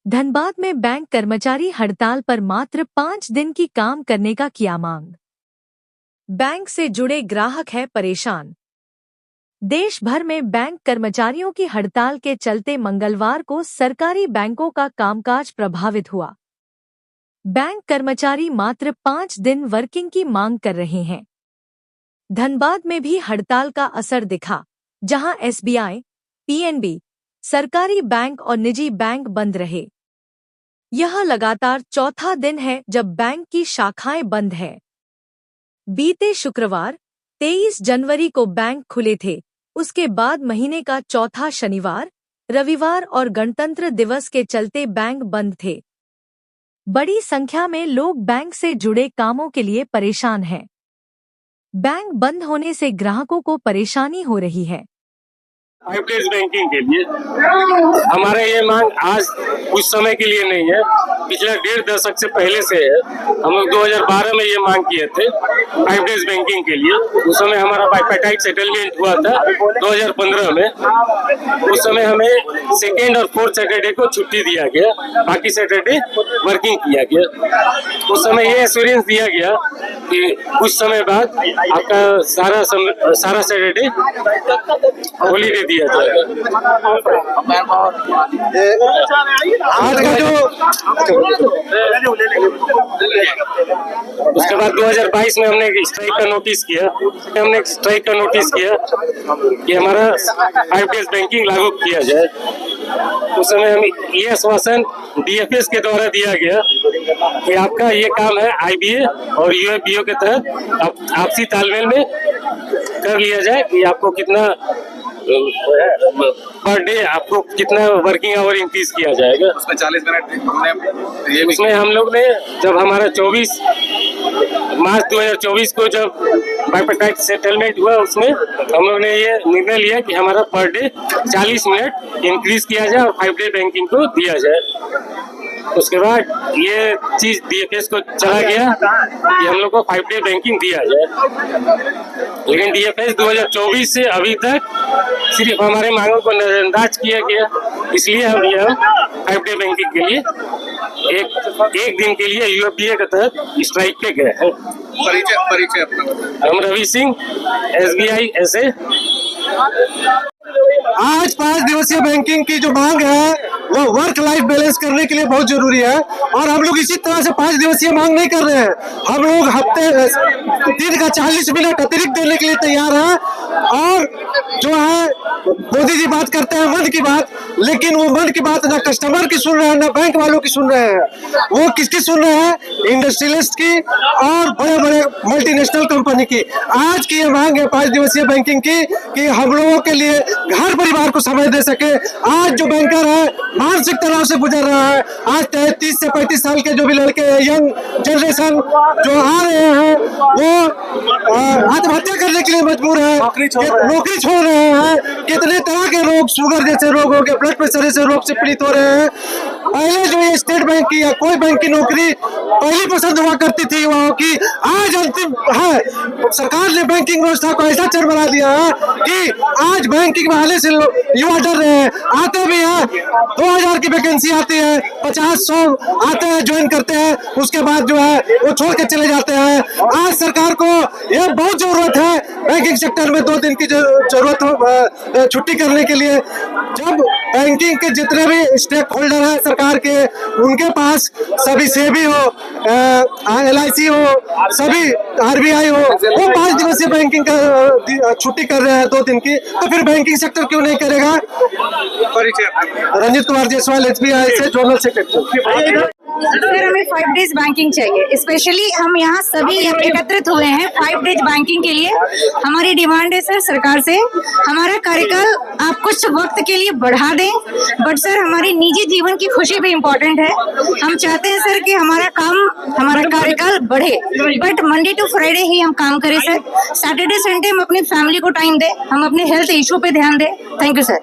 धनबाद में बैंक कर्मचारी हड़ताल पर मात्र 5 दिन की काम करने का किया मांग। बैंक से जुड़े ग्राहक है परेशान। देश भर में बैंक कर्मचारियों की हड़ताल के चलते मंगलवार को सरकारी बैंकों का कामकाज प्रभावित हुआ। बैंक कर्मचारी मात्र 5 दिन वर्किंग की मांग कर रहे हैं। धनबाद में भी हड़ताल का असर दिखा, जहां एसबीआई, पीएनबी, सरकारी बैंक और निजी बैंक बंद रहे। यह लगातार चौथा दिन है जब बैंक की शाखाएं बंद है। बीते शुक्रवार 23 जनवरी को बैंक खुले थे। उसके बाद महीने का चौथा शनिवार, रविवार और गणतंत्र दिवस के चलते बैंक बंद थे। बड़ी संख्या में लोग बैंक से जुड़े कामों के लिए परेशान हैं। बैंक बंद होने से ग्राहकों को परेशानी हो रही है। फाइव बैंकिंग के लिए हमारा ये मांग आज कुछ समय के लिए नहीं है, पिछला 1.5 दशक से पहले से है। हम लोग 2012 में ये मांग किए थे 5 डेज बैंकिंग के लिए। उस समय हमारा बाइपेटाइट सेटलमेंट हुआ था 2015 में। उस समय हमें सेकेंड और फोर्थ सैटरडे को छुट्टी दिया गया, बाकी सैटरडे वर्किंग किया गया। उस समय ये एश्योरेंस दिया गया कि कुछ समय बाद आपका सारा सैटरडे हॉलीडे दिया जाएगा। आज का जो उसके बाद 2022 में हमने स्ट्राइक का नोटिस किया कि हमारा 5 डेज बैंकिंग लागू किया जाए। उस समय हमें ये आश्वासन डीएफएस के द्वारा दिया गया कि आपका ये काम है आईबीए और यूएफबीओ के तहत आपसी तालमेल में कर लिया जाए कि आपको कितना पर डे आपको कितना वर्किंग आवर इंक्रीज किया जाएगा। उसमें 40 मिनट उसमें हम लोग ने जब हमारा 24 मार्च 2024 को जब बाइपेटाइट सेटलमेंट हुआ, उसमें हम लोग ने ये निर्णय लिया कि हमारा पर डे 40 मिनट इंक्रीज किया जाए और 5 डे बैंकिंग को दिया जाए। उसके बाद ये चीज डीएफएस को चला गया कि हम लोग को 5 डे बैंकिंग दिया जाए, लेकिन डीएफएस 2024 से अभी तक सिर्फ हमारे मांगों को नजरअंदाज किया गया। इसलिए हम यह 5 डे बैंकिंग के लिए एक दिन के लिए यूएफबीए के तहत स्ट्राइक पे गए हैं। परिचय अपना। हम रवि सिंह, एसबीआई ऐसे। आज 5 दिवसीय बैंकिंग की जो मांग है वो वर्क लाइफ बैलेंस करने के लिए बहुत जरूरी है, और हम लोग इसी तरह से 5 दिवसीय मांग नहीं कर रहे हैं। हम लोग हफ्ते दिन का 40 मिनट अतिरिक्त देने के लिए तैयार हैं। और जो है मोदी जी बात करते हैं मन की बात, लेकिन वो मन की बात ना कस्टमर की सुन रहे हैं ना बैंक वालों की सुन रहे हैं। वो किसकी सुन रहे हैं? इंडस्ट्रियलिस्ट की और बड़े बड़े मल्टीनेशनल कंपनी की। आज की ये मांग है 5 दिवसीय बैंकिंग की कि हम लोगों के लिए घर परिवार को समय दे सके। आज जो बैंकर है मानसिक तनाव से गुजर रहा है। आज 30 से 35 साल के जो भी लड़के यंग जनरेशन जो आ रहे हैं वो आत्महत्या करने के लिए मजबूर है, नौकरी छोड़ रहे हैं। कितने तरह के रोग, शुगर जैसे रोग हो गए, ब्लड प्रेशर जैसे रोग से पीड़ित हो रहे हैं। पहले जो ये स्टेट बैंक की या कोई बैंक की नौकरी पहली पसंद हुआ करती थी युवाओं की, आज अंतिम है। सरकार ने बैंकिंग व्यवस्था को ऐसा चरमरा दिया है कि आज बैंकिंग में आने से युवा डर रहे हैं। आते भी हैं, 2000 की वैकेंसी आती है, 50-100 आते हैं, ज्वाइन करते हैं, उसके बाद जो है वो छोड़ के चले जाते हैं। आज सरकार को यह बहुत जरूरत है बैंकिंग सेक्टर में 2 दिन की जरूरत छुट्टी करने के लिए। जब बैंकिंग के जितने भी स्टेक होल्डर हैं सरकार के, उनके पास सभी सेबी हो, LIC हो, सभी RBI हो, वो 5 दिवसीय बैंकिंग का छुट्टी कर रहे हैं 2 दिन की, तो फिर बैंकिंग सेक्टर क्यों नहीं करेगा? रंजित कुमार जायसवाल, SBI से जोनल सेक्रेटरी। सर, हमें 5 डेज बैंकिंग चाहिए। स्पेशली हम यहाँ सभी एकत्रित हुए हैं 5 डेज बैंकिंग के लिए। हमारी डिमांड है सर सरकार से, हमारा कार्यकाल आप कुछ वक्त के लिए बढ़ा दें, बट सर हमारी निजी जीवन की खुशी भी इम्पोर्टेंट है। हम चाहते हैं सर कि हमारा कार्यकाल बढ़े, बट मंडे टू फ्राइडे ही हम काम करें सर। सैटरडे संडे हम अपनी फैमिली को टाइम दें, हम अपने हेल्थ इशू पे ध्यान दें। Thank you sir.